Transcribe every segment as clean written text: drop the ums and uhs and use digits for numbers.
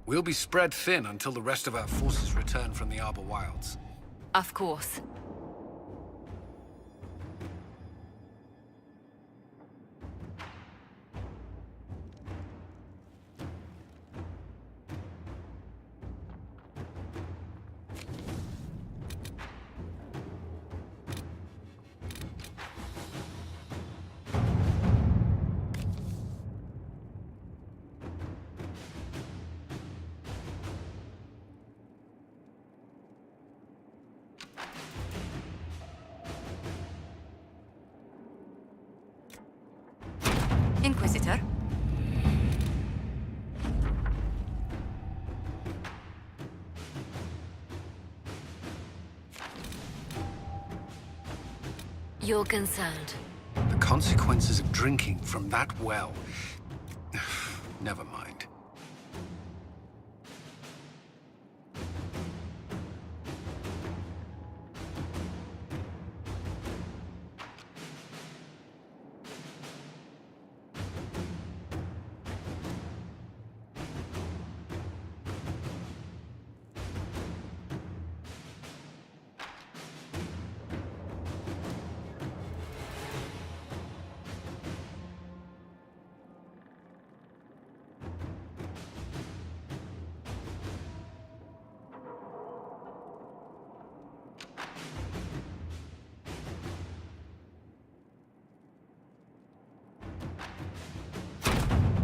We'll be spread thin until the rest of our forces return from the Arbor Wilds. Of course. Inquisitor? You're concerned. The consequences of drinking from that well. Never mind.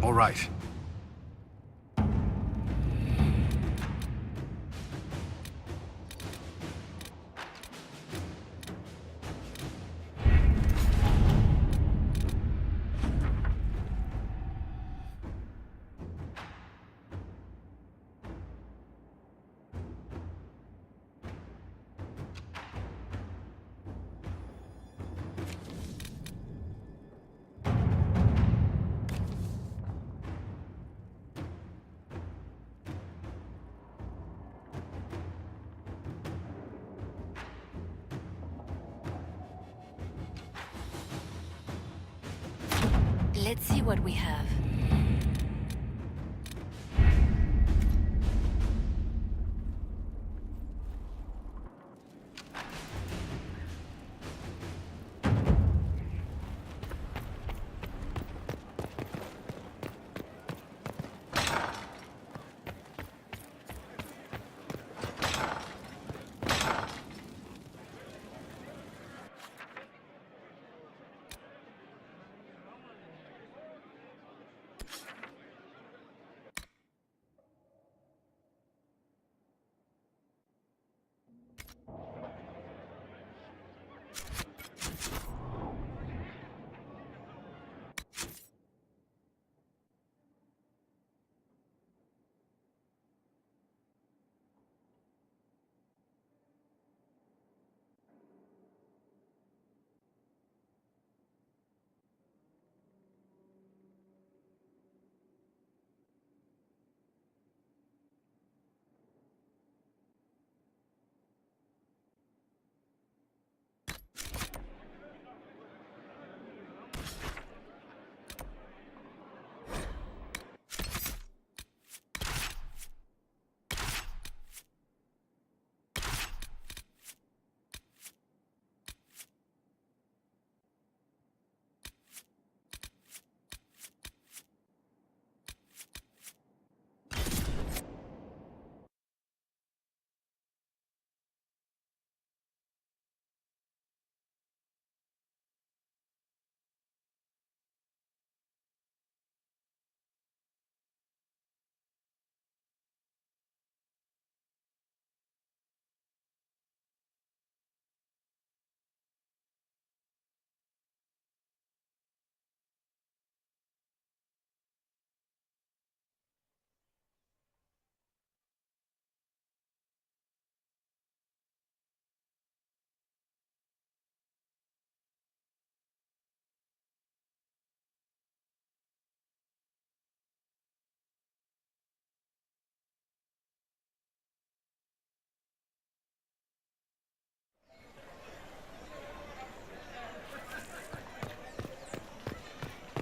All right. Let's see what we have.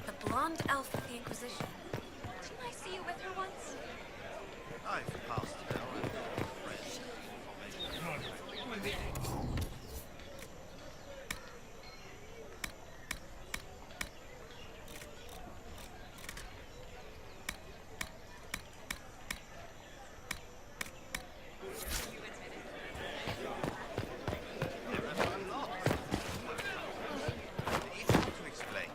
The blonde elf of the Inquisition. Didn't I see you with her once? I've passed now and friends. Easy to explain.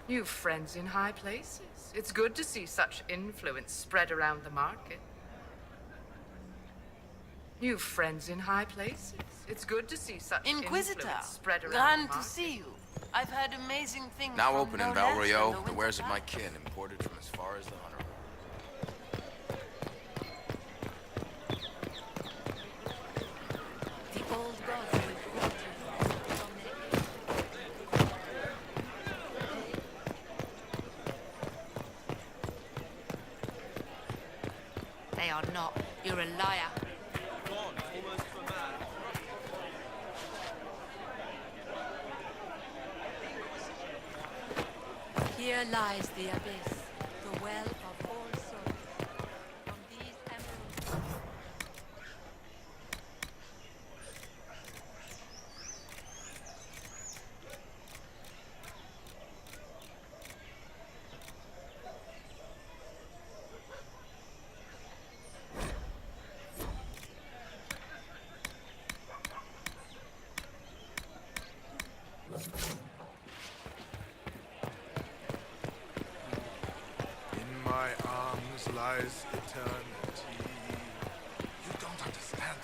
New friends in high places. It's good to see such influence spread around the market. New friends in high places. It's good to see such Inquisitor, influence spread around glad the to market. see you. I've heard amazing things. Now from open in no Val less Rio, than the wares of Winter my kin, imported from as far as the Hunter. The old gods will quote you from their They are not. You're a liar. Here lies the abyss, the well of all souls. From these emeralds. In my arms lies eternity. You don't understand.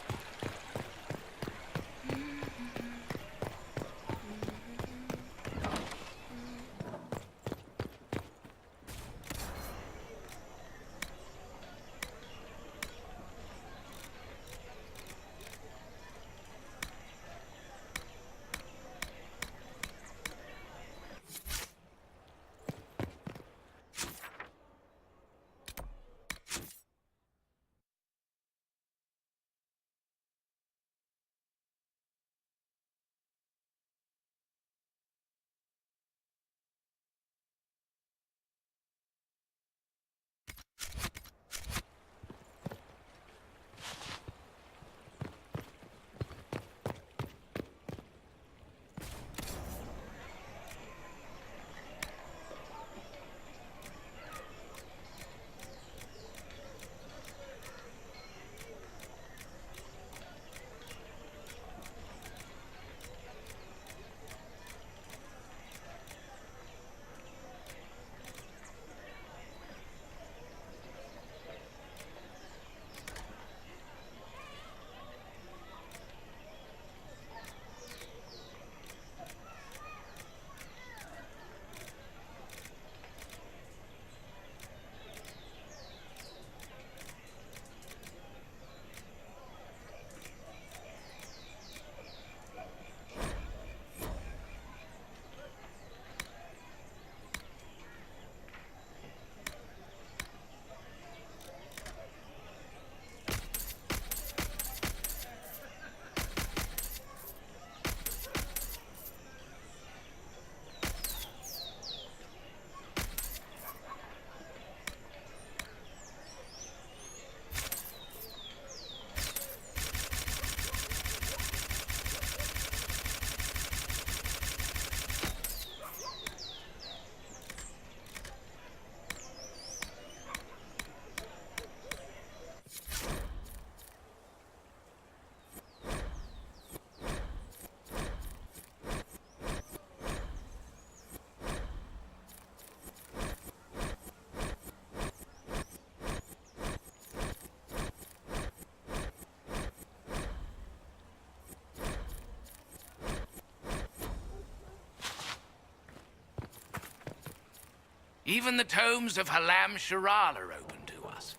Even the tomes of Halam Sharal are open to us.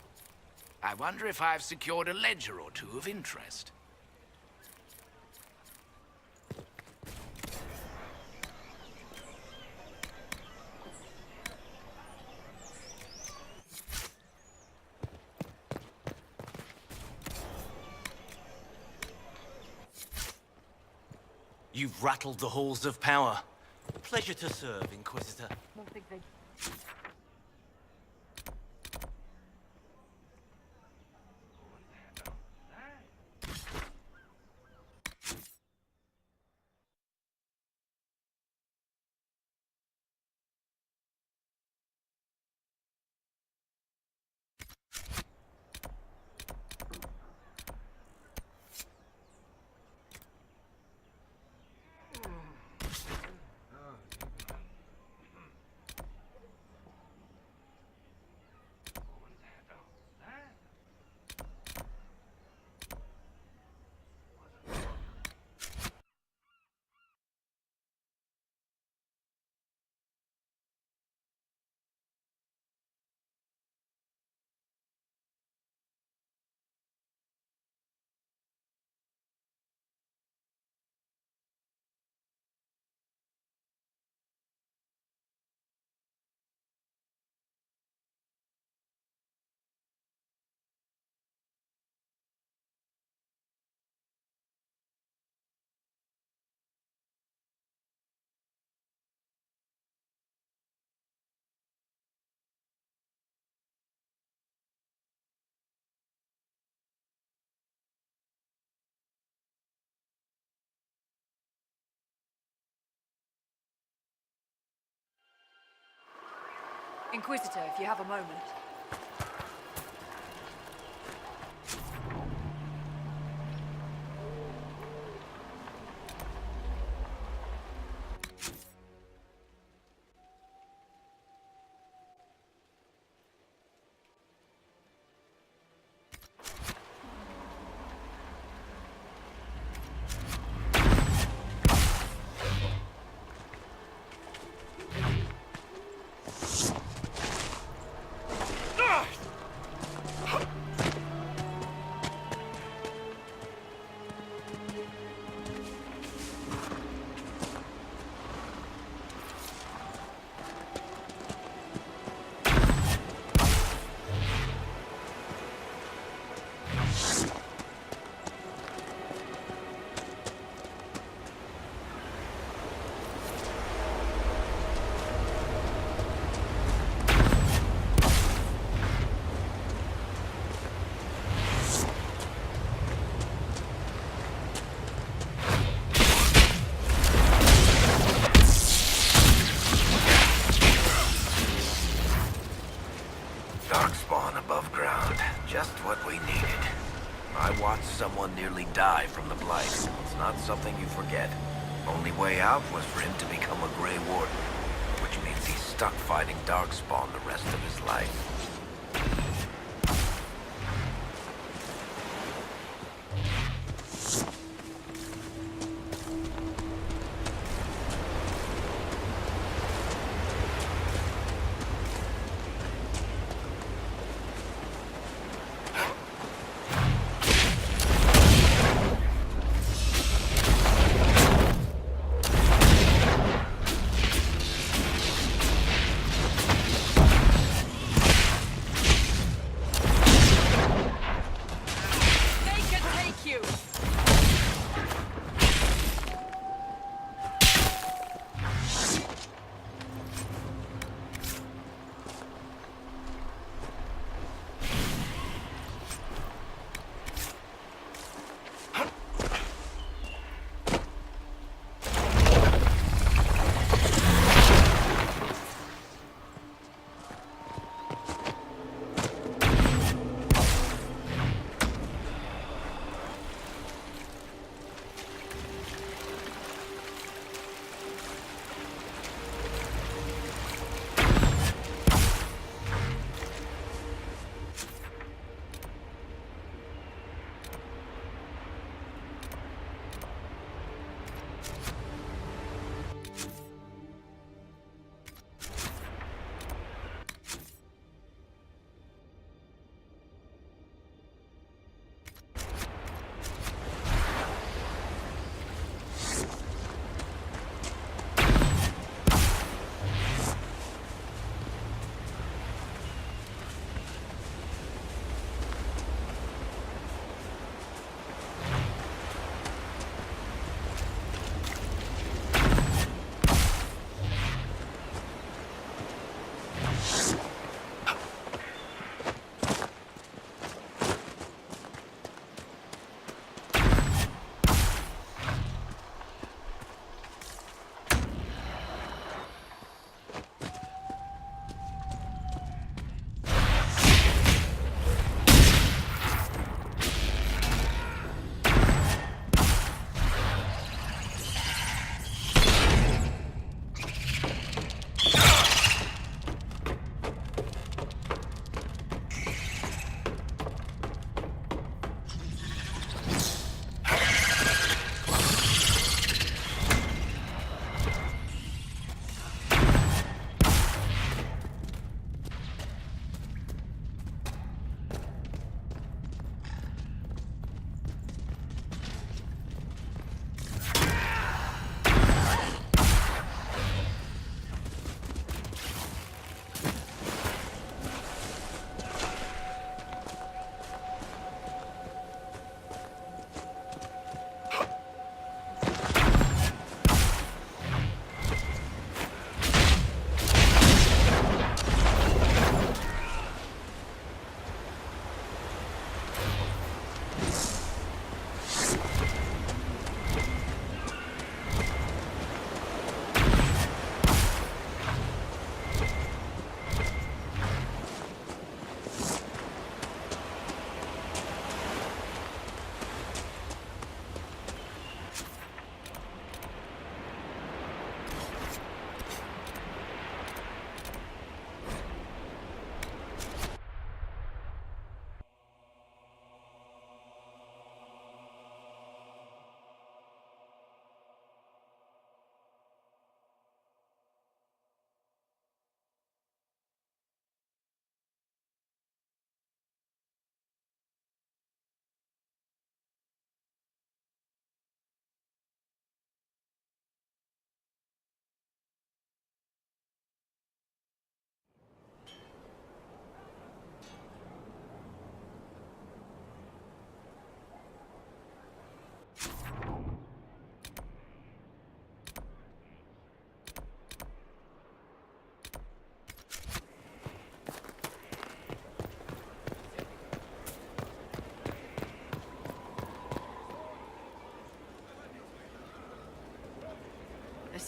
I wonder if I've secured a ledger or two of interest. You've rattled the halls of power. Pleasure to serve, Inquisitor. Inquisitor, if you have a moment. Darkspawn above ground. Just what we needed. I watched someone nearly die from the Blight. It's not something you forget. Only way out was for him to become a Grey Warden, which means he's stuck fighting Darkspawn the rest of his life.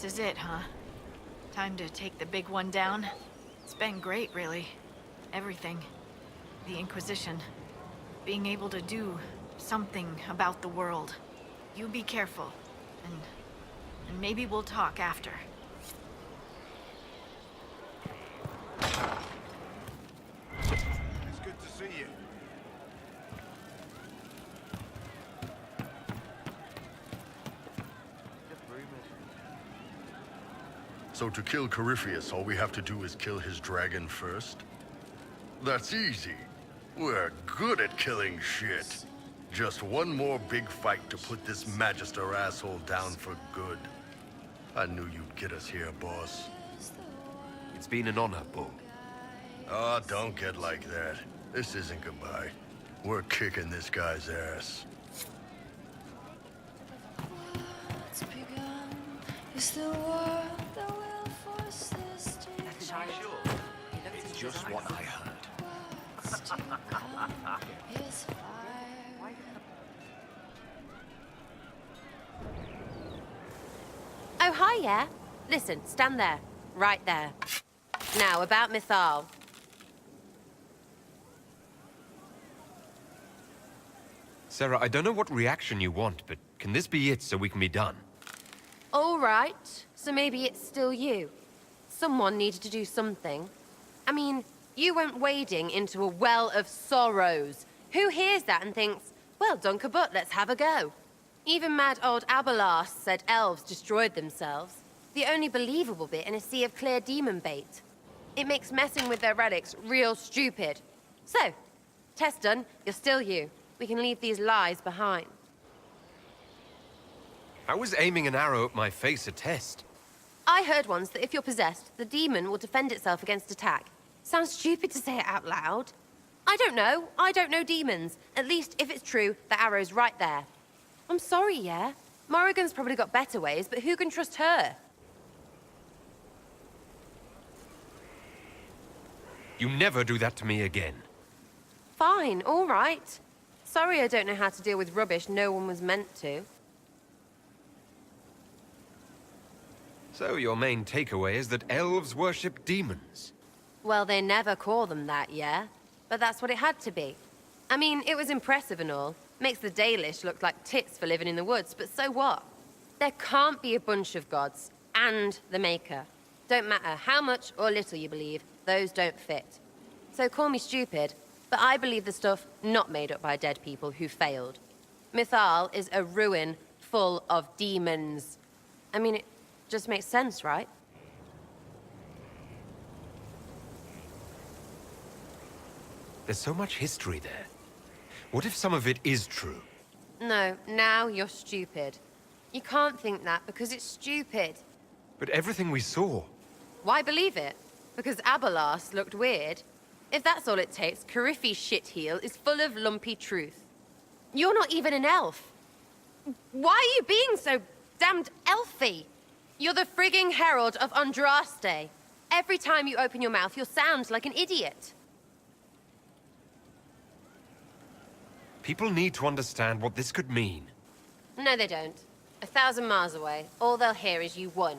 is it, huh? Time to take the big one down? It's been great, really. Everything. The Inquisition. Being able to do something about the world. You be careful. And maybe we'll talk after. It's good to see you. So to kill Corypheus, all we have to do is kill his dragon first? That's easy. We're good at killing shit. Just one more big fight to put this Magister asshole down for good. I knew you'd get us here, boss. It's been an honor, Bull. Oh, don't get like that. This isn't goodbye. We're kicking this guy's ass. What's begun is the world that will force this to It's just what I heard. his fire. Oh, hi, yeah. Listen, stand there. Right there. Now, about Mythal. Sarah, I don't know what reaction you want, but can this be it so we can be done? All right. So maybe it's still you. Someone needed to do something. I mean, you went wading into a well of sorrows. Who hears that and thinks, well, Dunker Butt, let's have a go? Even mad old Abelas said elves destroyed themselves. The only believable bit in a sea of clear demon bait. It makes messing with their relics real stupid. So, test done, you're still you. We can leave these lies behind. How was aiming an arrow at my face a test? I heard once that if you're possessed, the demon will defend itself against attack. Sounds stupid to say it out loud. I don't know. I don't know demons. At least, if it's true, the arrow's right there. I'm sorry, yeah? Morrigan's probably got better ways, but who can trust her? You never do that to me again. Fine, all right. Sorry I don't know how to deal with rubbish no one was meant to. So your main takeaway is that elves worship demons? Well, they never call them that, yeah? But that's what it had to be. I mean, it was impressive and all. Makes the Dalish look like tits for living in the woods, but so what? There can't be a bunch of gods and the Maker. Don't matter how much or little you believe, those don't fit. So call me stupid, but I believe the stuff not made up by dead people who failed. Mythal is a ruin full of demons. I mean, it just makes sense, right? There's so much history there. What if some of it is true? No, now you're stupid. You can't think that because it's stupid. But everything we saw... Why believe it? Because Abelas looked weird? If that's all it takes, Coryphe's shitheel is full of lumpy truth. You're not even an elf. Why are you being so damned elfy? You're the frigging herald of Andraste. Every time you open your mouth, you'll sound like an idiot. People need to understand what this could mean. No, they don't. 1,000 miles away, all they'll hear is you won.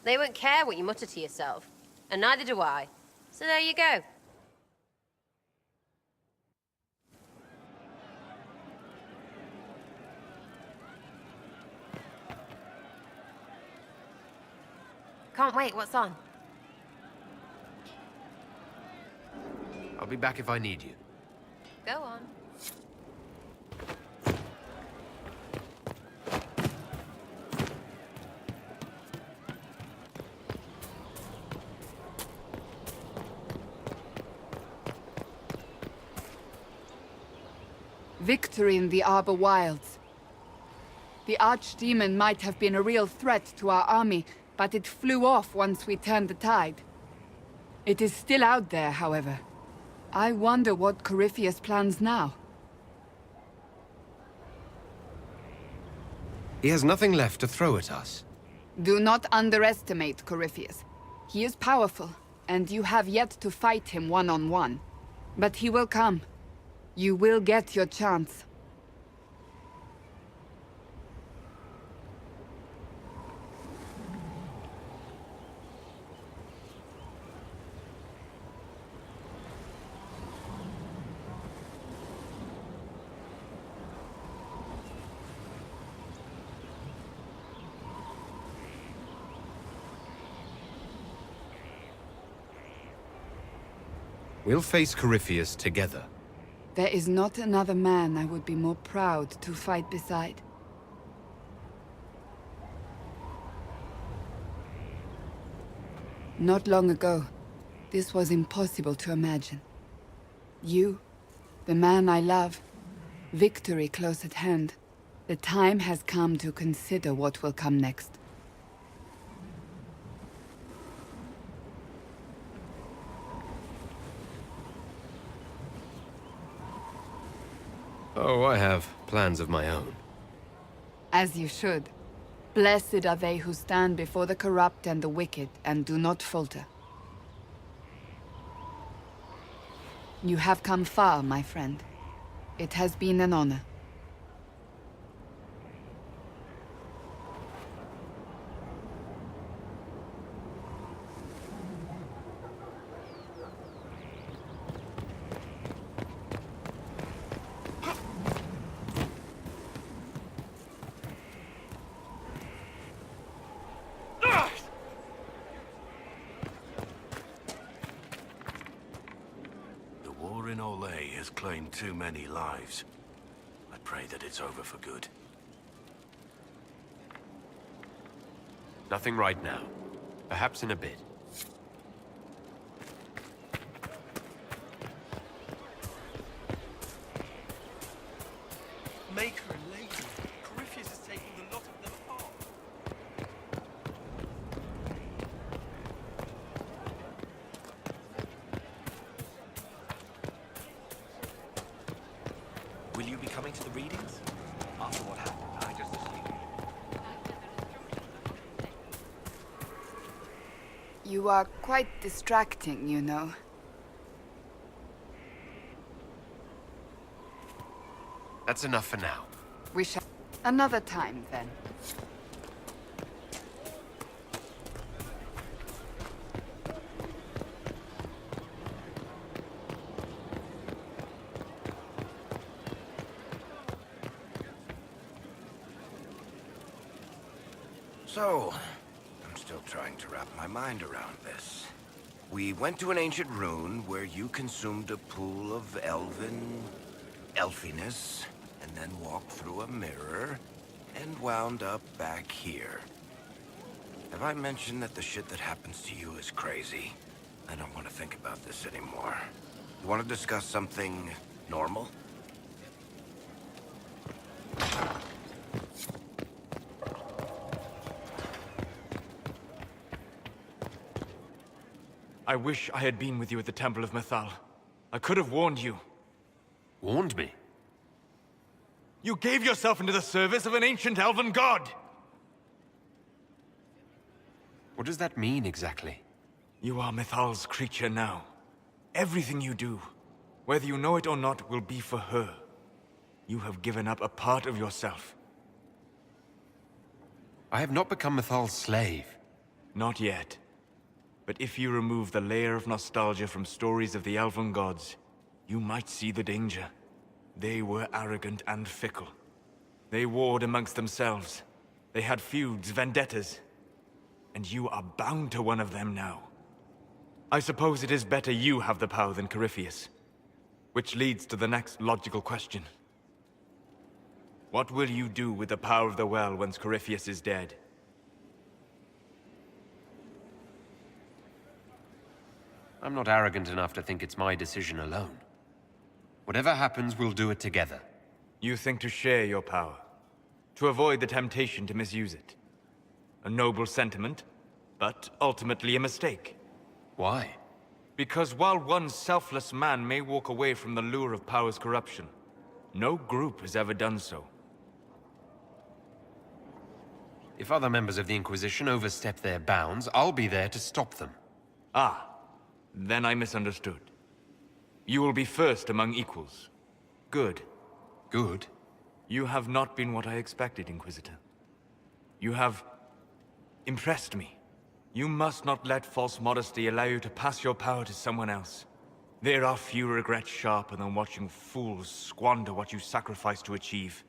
They won't care what you mutter to yourself. And neither do I. So there you go. Can't wait, what's on? I'll be back if I need you. Go on. Victory in the Arbor Wilds. The Archdemon might have been a real threat to our army, but it flew off once we turned the tide. It is still out there, however. I wonder what Corypheus plans now. He has nothing left to throw at us. Do not underestimate Corypheus. He is powerful, and you have yet to fight him one-on-one. But he will come. You will get your chance. We'll face Corypheus together. There is not another man I would be more proud to fight beside. Not long ago, this was impossible to imagine. You, the man I love, victory close at hand. The time has come to consider what will come next. Oh, I have plans of my own. As you should. Blessed are they who stand before the corrupt and the wicked, and do not falter. You have come far, my friend. It has been an honor. Claimed too many lives. I pray that it's over for good. Nothing right now. Perhaps in a bit. Make her a lady. Corypheus is taking the lot of them apart. Will you be coming to the readings? After what happened, I just assumed. You are quite distracting, you know. That's enough for now. We shall... Another time, then. So, I'm still trying to wrap my mind around this. We went to an ancient rune where you consumed a pool of elfiness, and then walked through a mirror, and wound up back here. Have I mentioned that the shit that happens to you is crazy? I don't want to think about this anymore. You want to discuss something normal? I wish I had been with you at the Temple of Mythal. I could have warned you. Warned me? You gave yourself into the service of an ancient elven god! What does that mean exactly? You are Mythal's creature now. Everything you do, whether you know it or not, will be for her. You have given up a part of yourself. I have not become Mythal's slave. Not yet. But if you remove the layer of nostalgia from stories of the elven gods, you might see the danger. They were arrogant and fickle. They warred amongst themselves. They had feuds, vendettas. And you are bound to one of them now. I suppose it is better you have the power than Corypheus. Which leads to the next logical question. What will you do with the power of the well once Corypheus is dead? I'm not arrogant enough to think it's my decision alone. Whatever happens, we'll do it together. You think to share your power, to avoid the temptation to misuse it. A noble sentiment, but ultimately a mistake. Why? Because while one selfless man may walk away from the lure of power's corruption, no group has ever done so. If other members of the Inquisition overstep their bounds, I'll be there to stop them. Ah, then I misunderstood. You will be first among equals. Good. Good? You have not been what I expected, Inquisitor. You have impressed me. You must not let false modesty allow you to pass your power to someone else. There are few regrets sharper than watching fools squander what you sacrifice to achieve.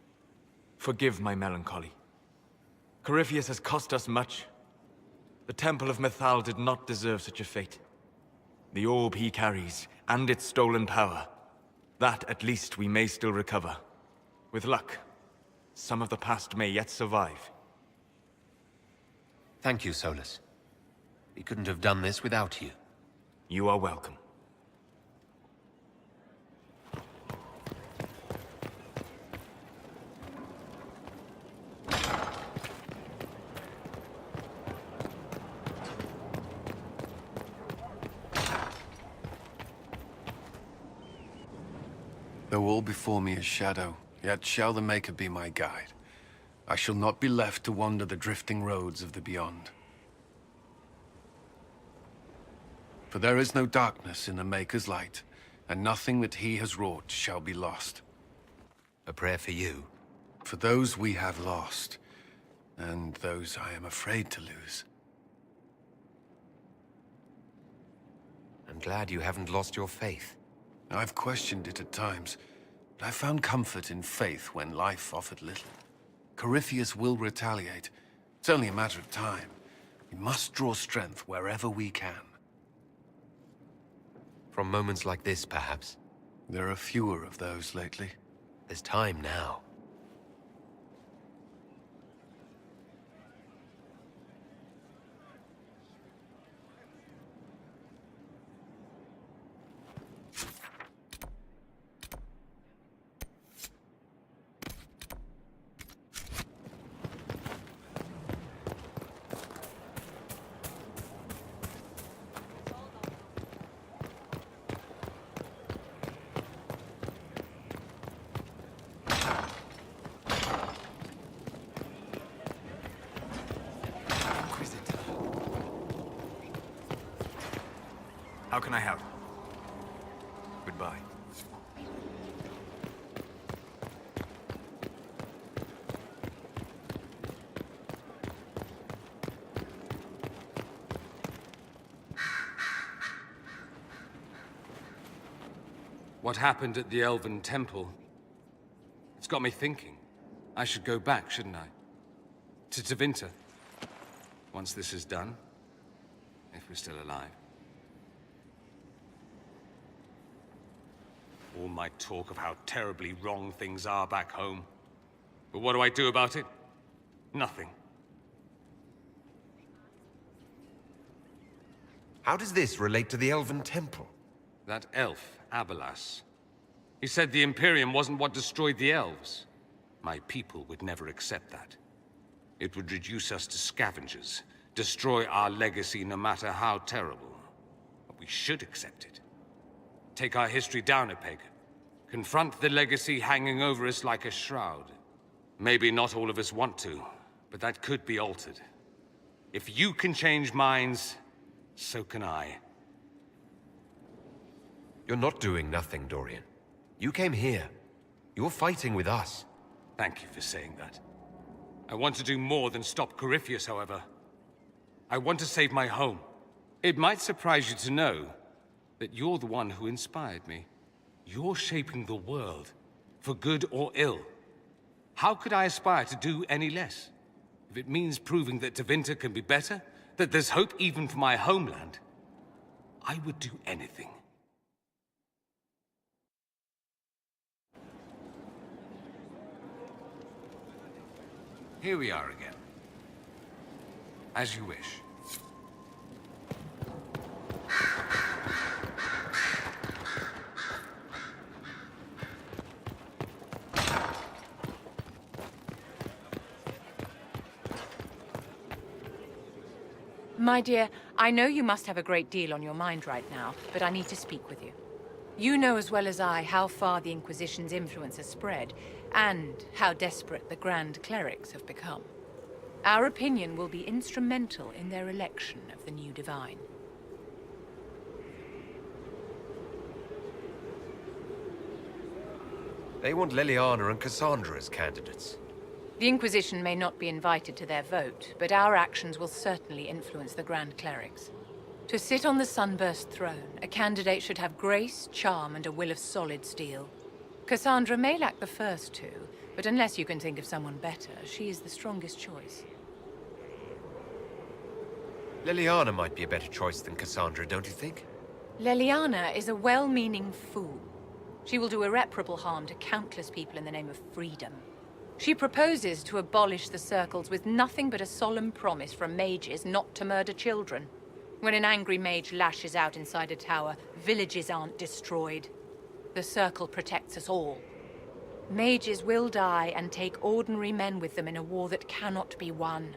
Forgive my melancholy. Corypheus has cost us much. The Temple of Mythal did not deserve such a fate. The orb he carries, and its stolen power. That, at least, we may still recover. With luck, some of the past may yet survive. Thank you, Solus. We couldn't have done this without you. You are welcome. Though all before me is shadow, yet shall the Maker be my guide. I shall not be left to wander the drifting roads of the beyond. For there is no darkness in the Maker's light, and nothing that he has wrought shall be lost. A prayer for you? For those we have lost, and those I am afraid to lose. I'm glad you haven't lost your faith. I've questioned it at times, but I found comfort in faith when life offered little. Corypheus will retaliate. It's only a matter of time. We must draw strength wherever we can. From moments like this, perhaps? There are fewer of those lately. There's time now. How can I help? Goodbye. What happened at the Elven Temple? It's got me thinking. I should go back, shouldn't I? To Tevinter. Once this is done. If we're still alive. All my talk of how terribly wrong things are back home. But what do I do about it? Nothing. How does this relate to the Elven Temple? That elf, Abelas. He said the Imperium wasn't what destroyed the elves. My people would never accept that. It would reduce us to scavengers, destroy our legacy no matter how terrible. But we should accept it. Take our history down a peg. Confront the legacy hanging over us like a shroud. Maybe not all of us want to, but that could be altered. If you can change minds, so can I. You're not doing nothing, Dorian. You came here. You're fighting with us. Thank you for saying that. I want to do more than stop Corypheus, however. I want to save my home. It might surprise you to know that you're the one who inspired me. You're shaping the world, for good or ill. How could I aspire to do any less? If it means proving that Tevinter can be better, that there's hope even for my homeland, I would do anything. Here we are again. As you wish. My dear, I know you must have a great deal on your mind right now, but I need to speak with you. You know as well as I how far the Inquisition's influence has spread, and how desperate the Grand Clerics have become. Our opinion will be instrumental in their election of the new Divine. They want Leliana and Cassandra as candidates. The Inquisition may not be invited to their vote, but our actions will certainly influence the Grand Clerics. To sit on the Sunburst throne, a candidate should have grace, charm, and a will of solid steel. Cassandra may lack the first two, but unless you can think of someone better, she is the strongest choice. Leliana might be a better choice than Cassandra, don't you think? Leliana is a well-meaning fool. She will do irreparable harm to countless people in the name of freedom. She proposes to abolish the circles with nothing but a solemn promise from mages not to murder children. When an angry mage lashes out inside a tower, villages aren't destroyed. The circle protects us all. Mages will die and take ordinary men with them in a war that cannot be won.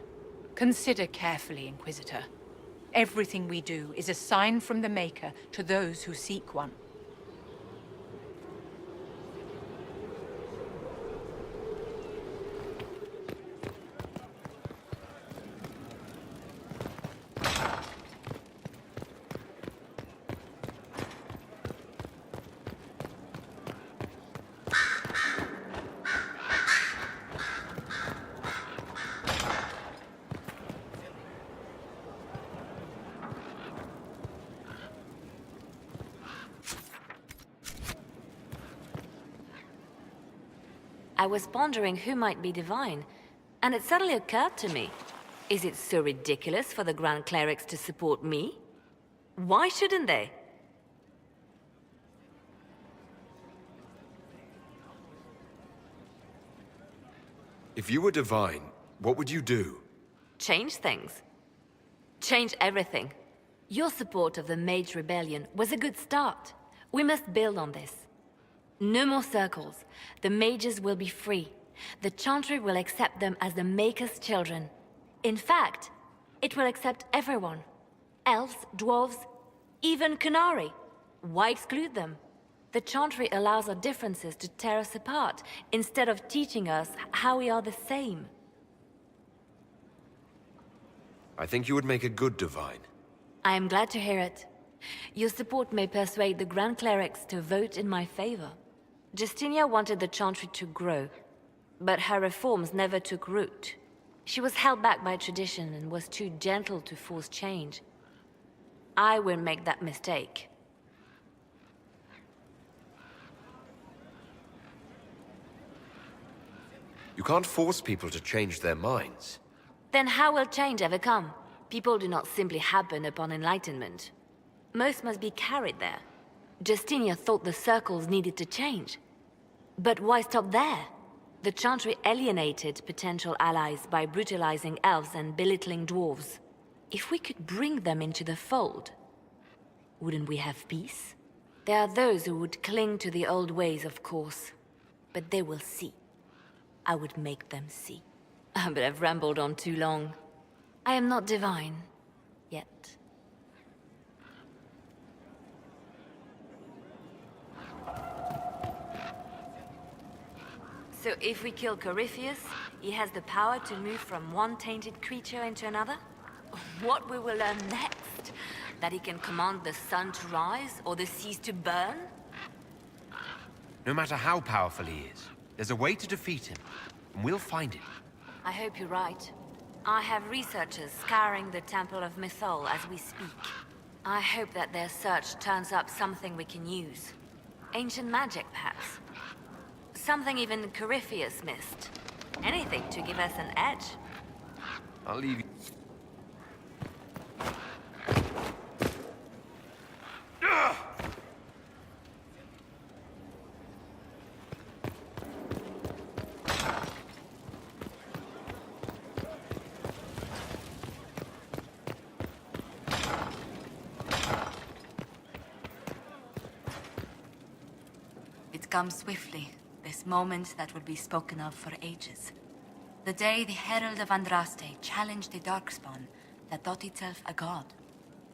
Consider carefully, Inquisitor. Everything we do is a sign from the Maker to those who seek one. I was pondering who might be divine, and it suddenly occurred to me. Is it so ridiculous for the Grand Clerics to support me? Why shouldn't they? If you were divine, what would you do? Change things. Change everything. Your support of the Mage Rebellion was a good start. We must build on this. No more circles. The mages will be free. The Chantry will accept them as the Maker's children. In fact, it will accept everyone. Elves, dwarves, even Kunari. Why exclude them? The Chantry allows our differences to tear us apart, instead of teaching us how we are the same. I think you would make a good divine. I am glad to hear it. Your support may persuade the Grand Clerics to vote in my favor. Justinia wanted the Chantry to grow, but her reforms never took root. She was held back by tradition and was too gentle to force change. I won't make that mistake. You can't force people to change their minds. Then how will change ever come? People do not simply happen upon enlightenment. Most must be carried there. Justinia thought the circles needed to change. But why stop there? The Chantry alienated potential allies by brutalizing elves and belittling dwarves. If we could bring them into the fold, wouldn't we have peace? There are those who would cling to the old ways, of course. But they will see. I would make them see. But I've rambled on too long. I am not divine. Yet. So if we kill Corypheus, he has the power to move from one tainted creature into another? What we will learn next? That he can command the sun to rise or the seas to burn? No matter how powerful he is, there's a way to defeat him, and we'll find it. I hope you're right. I have researchers scouring the Temple of Mythol as we speak. I hope that their search turns up something we can use. Ancient magic, perhaps. Something even Corypheus missed. Anything to give us an edge. I'll leave you. It comes swiftly, this moment that will be spoken of for ages. The day the Herald of Andraste challenged the Darkspawn that thought itself a god.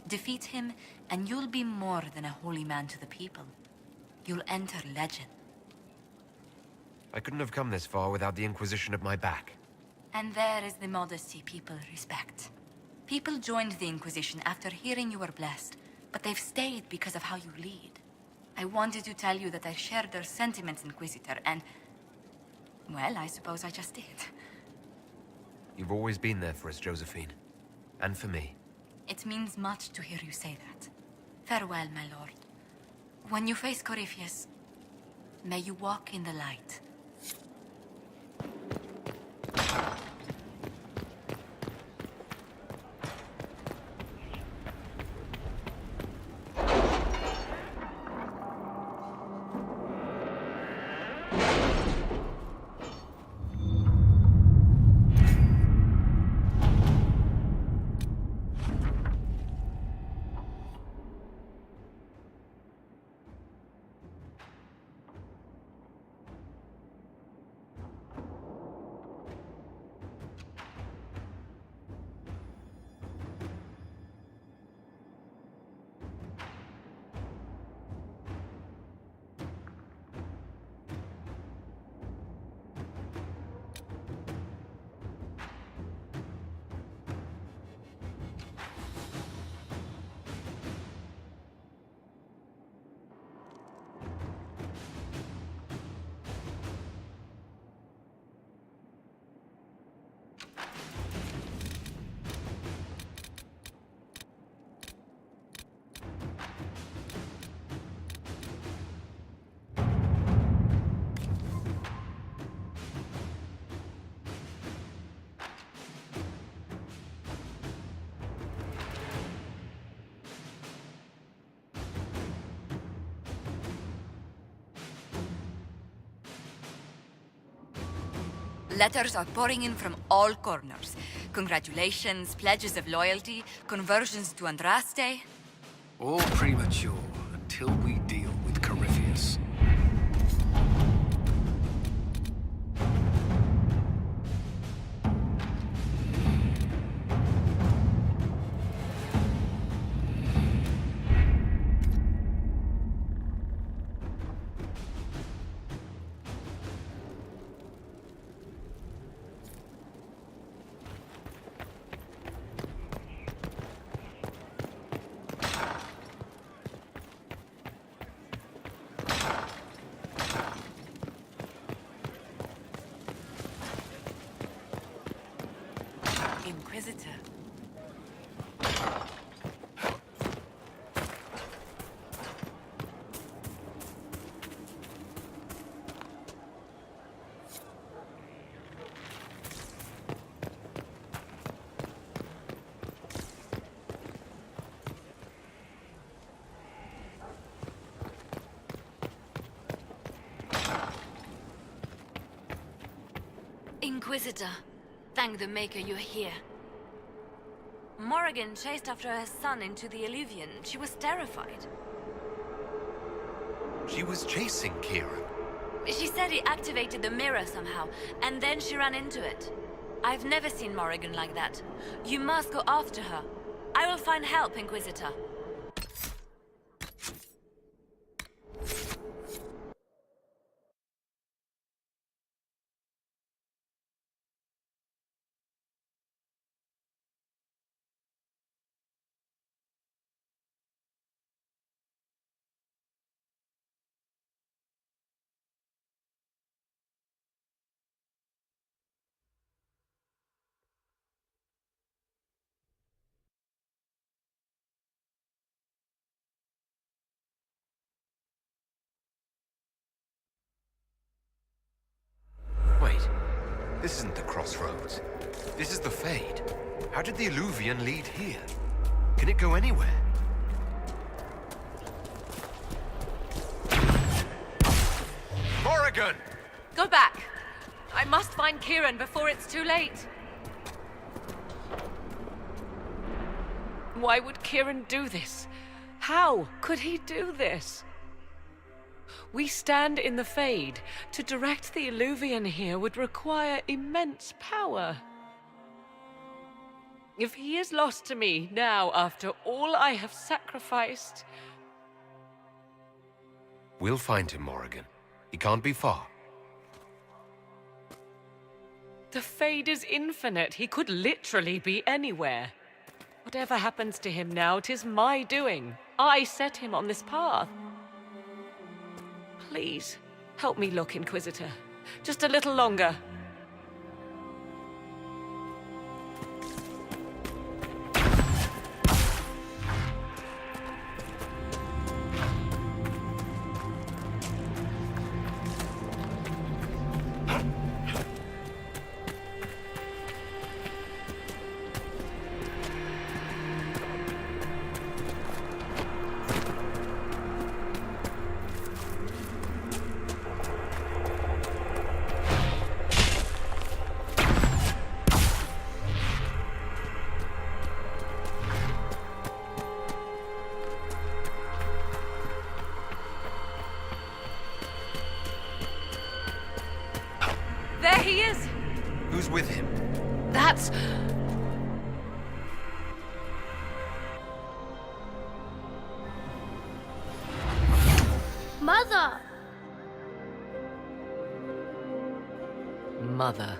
Defeat him, and you'll be more than a holy man to the people. You'll enter legend. I couldn't have come this far without the Inquisition at my back. And there is the modesty people respect. People joined the Inquisition after hearing you were blessed, but they've stayed because of how you lead. I wanted to tell you that I shared their sentiments, Inquisitor, and... well, I suppose I just did. You've always been there for us, Josephine. And for me. It means much to hear you say that. Farewell, my lord. When you face Corypheus, may you walk in the light. Letters are pouring in from all corners. Congratulations, pledges of loyalty, conversions to Andraste. All premature until we deal with Corypheus. Inquisitor. Inquisitor, thank the Maker you're here. Morrigan chased after her son into the Illuvian. She was terrified. She was chasing Kieran. She said he activated the mirror somehow, and then she ran into it. I've never seen Morrigan like that. You must go after her. I will find help, Inquisitor. Wait, this isn't the crossroads. This is the Fade. How did the Illuvian lead here? Can it go anywhere? Morrigan! Go back! I must find Kieran before it's too late. Why would Kieran do this? How could he do this? We stand in the Fade. To direct the Illuvian here would require immense power. If he is lost to me now after all I have sacrificed... We'll find him, Morrigan. He can't be far. The Fade is infinite. He could literally be anywhere. Whatever happens to him now, 'tis my doing. I set him on this path. Please, help me look, Inquisitor. Just a little longer. There he is! Who's with him? That's... Mother! Mother.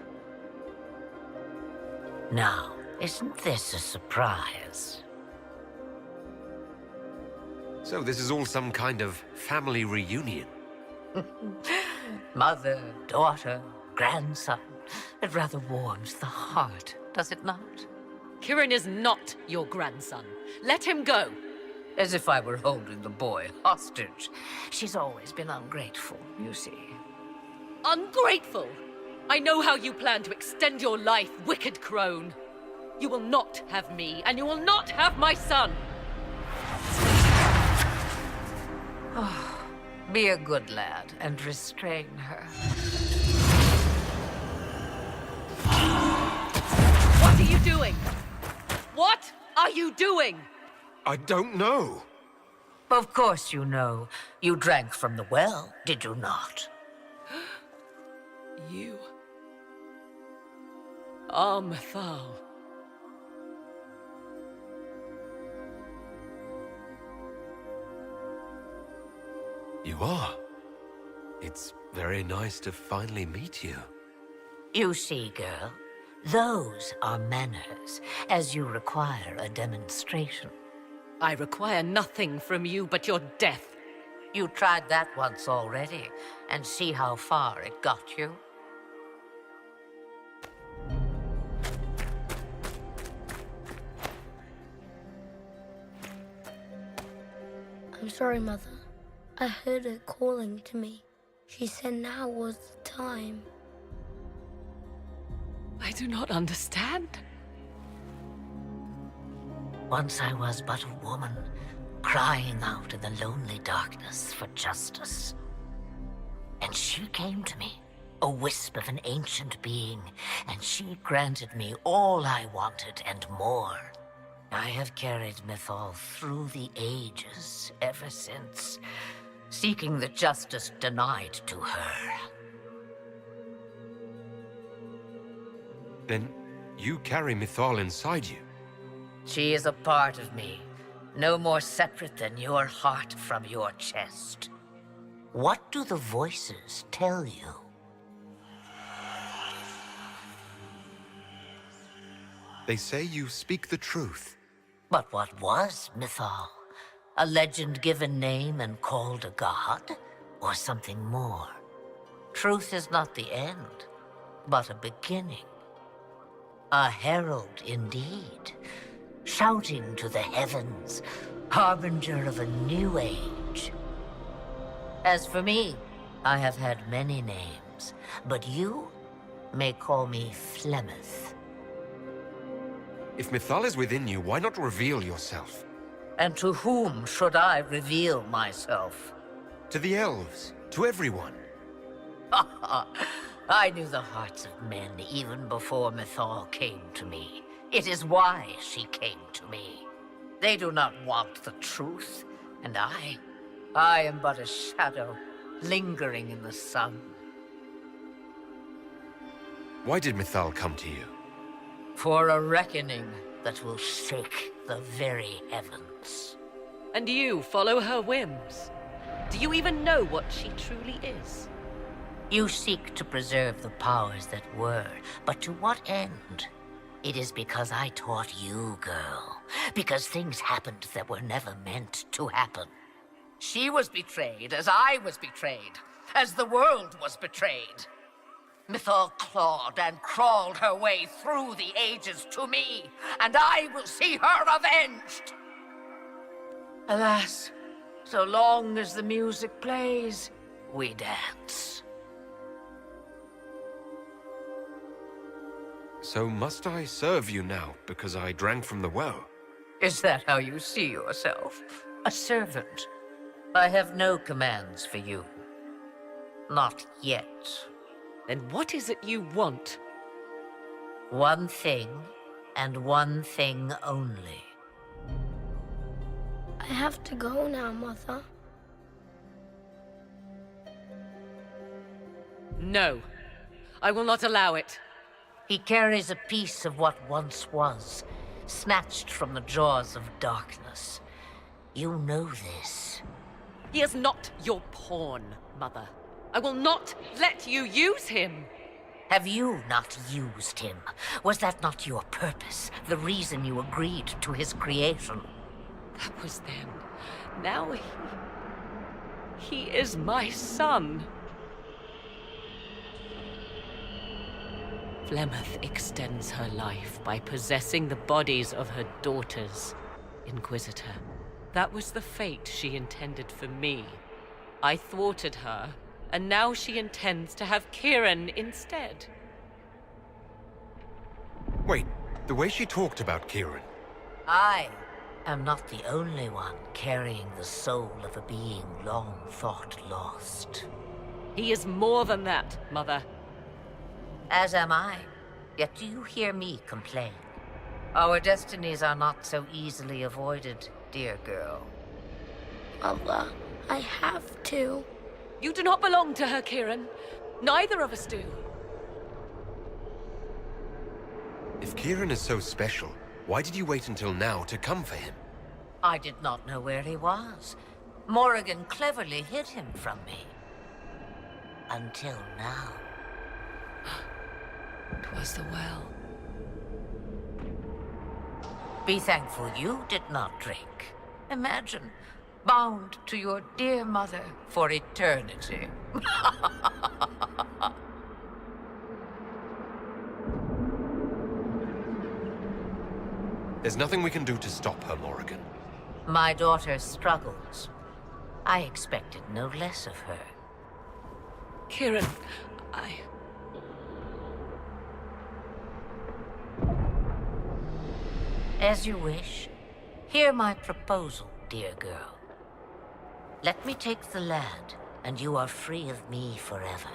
Now, isn't this a surprise? So this is all some kind of family reunion. Mother, daughter, grandson. It rather warms the heart, does it not? Kieran is not your grandson. Let him go. As if I were holding the boy hostage. She's always been ungrateful, you see. Ungrateful? I know how you plan to extend your life, wicked crone. You will not have me, and you will not have my son. Oh, be a good lad and restrain her. you doing? I don't know. Of course you know. You drank from the well, did you not? You are Mythal. You are. It's very nice to finally meet you. You see, girl, those are manners, as you require a demonstration. I require nothing from you but your death. You tried that once already, and see how far it got you. I'm sorry, Mother. I heard her calling to me. She said now was the time. I do not understand. Once I was but a woman, crying out in the lonely darkness for justice. And she came to me, a wisp of an ancient being, and she granted me all I wanted and more. I have carried Mythal through the ages ever since, seeking the justice denied to her. Then you carry Mythal inside you. She is a part of me, no more separate than your heart from your chest. What do the voices tell you? They say you speak the truth. But what was Mythal? A legend-given name and called a god? Or something more? Truth is not the end, but a beginning. A herald indeed, shouting to the heavens, harbinger of a new age. As for me, I have had many names, but you may call me Flemeth. If Mythal is within you, why not reveal yourself? And to whom should I reveal myself? To the elves, to everyone. I knew the hearts of men even before Mythal came to me. It is why she came to me. They do not want the truth, and I am but a shadow, lingering in the sun. Why did Mythal come to you? For a reckoning that will shake the very heavens. And you follow her whims. Do you even know what she truly is? You seek to preserve the powers that were, but to what end? It is because I taught you, girl. Because things happened that were never meant to happen. She was betrayed as I was betrayed, as the world was betrayed. Mythal clawed and crawled her way through the ages to me, and I will see her avenged! Alas, so long as the music plays, we dance. So must I serve you now, because I drank from the well? Is that how you see yourself? A servant? I have no commands for you. Not yet. Then what is it you want? One thing, and one thing only. I have to go now, Mother. No. I will not allow it. He carries a piece of what once was, snatched from the jaws of darkness. You know this. He is not your pawn, Mother. I will not let you use him! Have you not used him? Was that not your purpose? The reason you agreed to his creation? That was then. Now he is my son. Flemeth extends her life by possessing the bodies of her daughters, Inquisitor. That was the fate she intended for me. I thwarted her, and now she intends to have Kieran instead. Wait, the way she talked about Kieran. I am not the only one carrying the soul of a being long thought lost. He is more than that, Mother. As am I. Yet do you hear me complain? Our destinies are not so easily avoided, dear girl. Mother, I have to. You do not belong to her, Kieran. Neither of us do. If Kieran is so special, why did you wait until now to come for him? I did not know where he was. Morrigan cleverly hid him from me. Until now. 'Twas the well. Be thankful you did not drink. Imagine, bound to your dear mother for eternity. There's nothing we can do to stop her, Morrigan. My daughter struggles. I expected no less of her. Kieran, As you wish. Hear my proposal, dear girl. Let me take the lad, and you are free of me forever.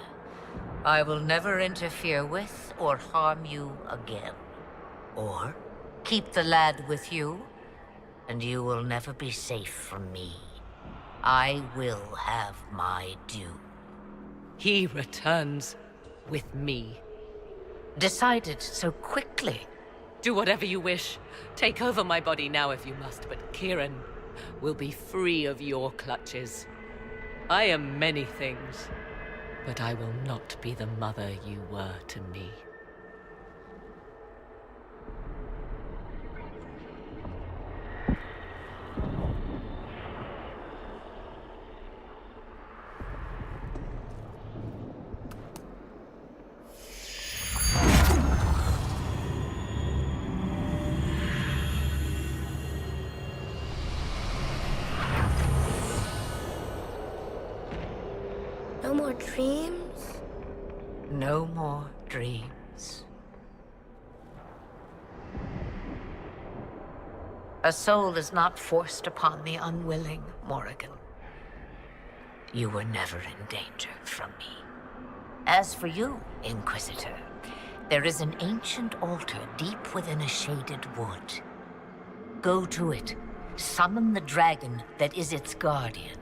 I will never interfere with or harm you again. Or keep the lad with you, and you will never be safe from me. I will have my due. He returns with me. Decided so quickly. Do whatever you wish. Take over my body now if you must, but Kieran will be free of your clutches. I am many things, but I will not be the mother you were to me. No more dreams? No more dreams. A soul is not forced upon the unwilling, Morrigan. You were never in danger from me. As for you, Inquisitor, there is an ancient altar deep within a shaded wood. Go to it, summon the dragon that is its guardian.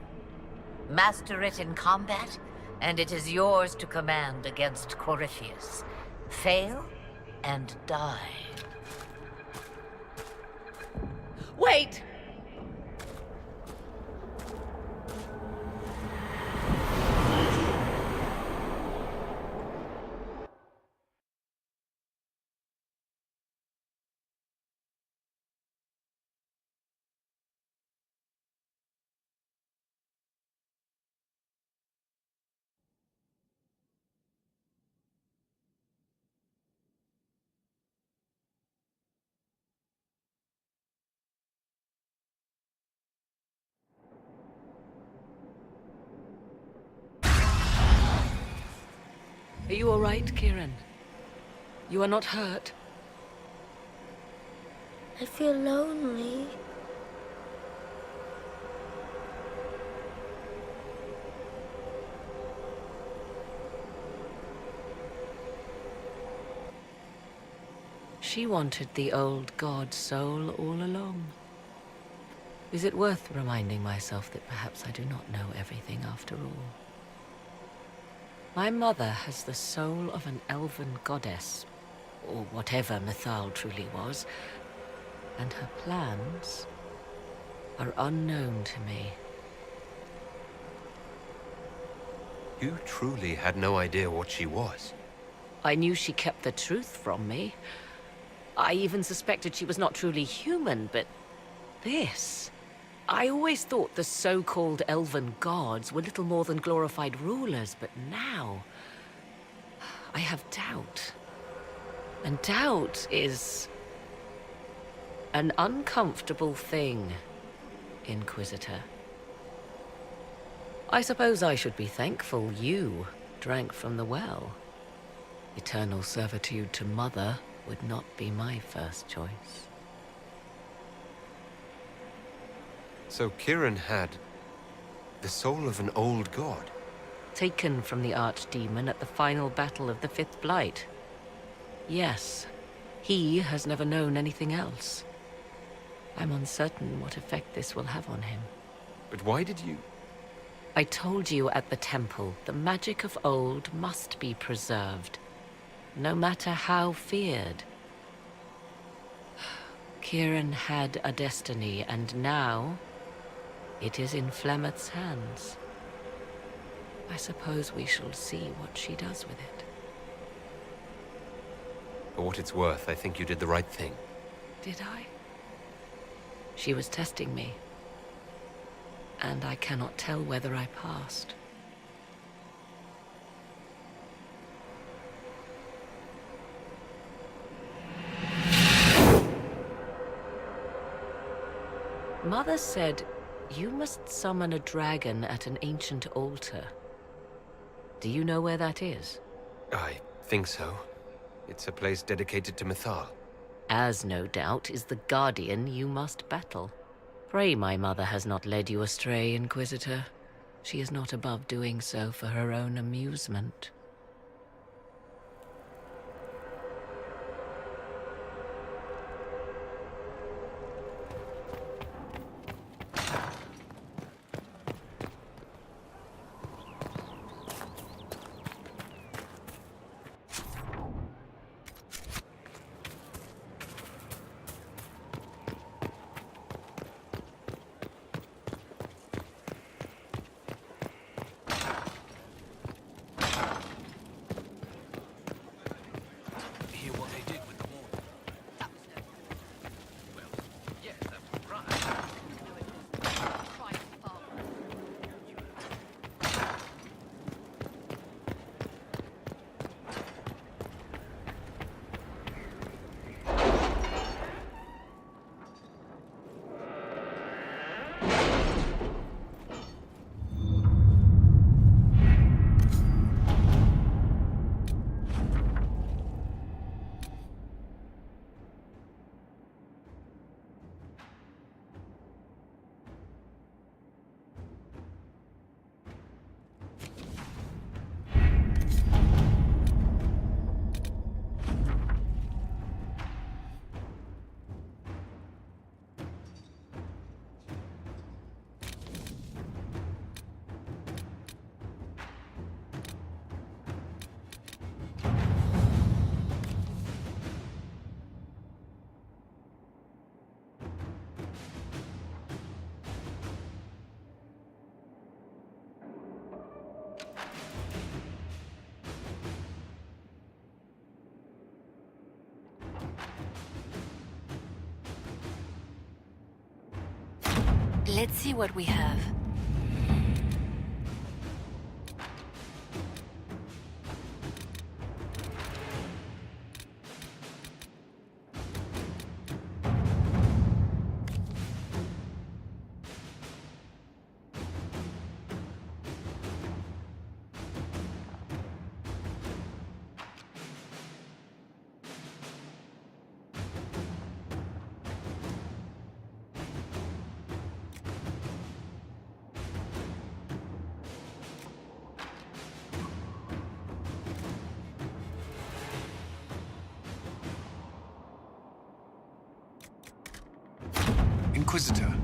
Master it in combat, and it is yours to command against Corypheus. Fail, and die. Wait! Are you all right, Kieran? You are not hurt? I feel lonely. She wanted the old god soul all along. Is it worth reminding myself that perhaps I do not know everything after all? My mother has the soul of an elven goddess, or whatever Mythal truly was, and her plans are unknown to me. You truly had no idea what she was. I knew she kept the truth from me. I even suspected she was not truly human, but this... I always thought the so-called elven gods were little more than glorified rulers, but now... I have doubt. And doubt is... an uncomfortable thing, Inquisitor. I suppose I should be thankful you drank from the well. Eternal servitude to Mother would not be my first choice. So Kieran had the soul of an old god? Taken from the archdemon at the final battle of the Fifth Blight. Yes, He has never known anything else. I'm uncertain what effect this will have on him. But why did you... I told you at the temple, the magic of old must be preserved, no matter how feared. Kieran had a destiny, and now it is in Flemeth's hands. I suppose we shall see what she does with it. For what it's worth, I think you did the right thing. Did I? She was testing me, and I cannot tell whether I passed. Mother said you must summon a dragon at an ancient altar. Do you know where that is? I think so. It's a place dedicated to Mythal. As no doubt is the guardian you must battle. Pray my mother has not led you astray, Inquisitor. She is not above doing so for her own amusement. Hear what they did with the morning? Well, yes, that was a crime. Let's see what we have. Inquisitor,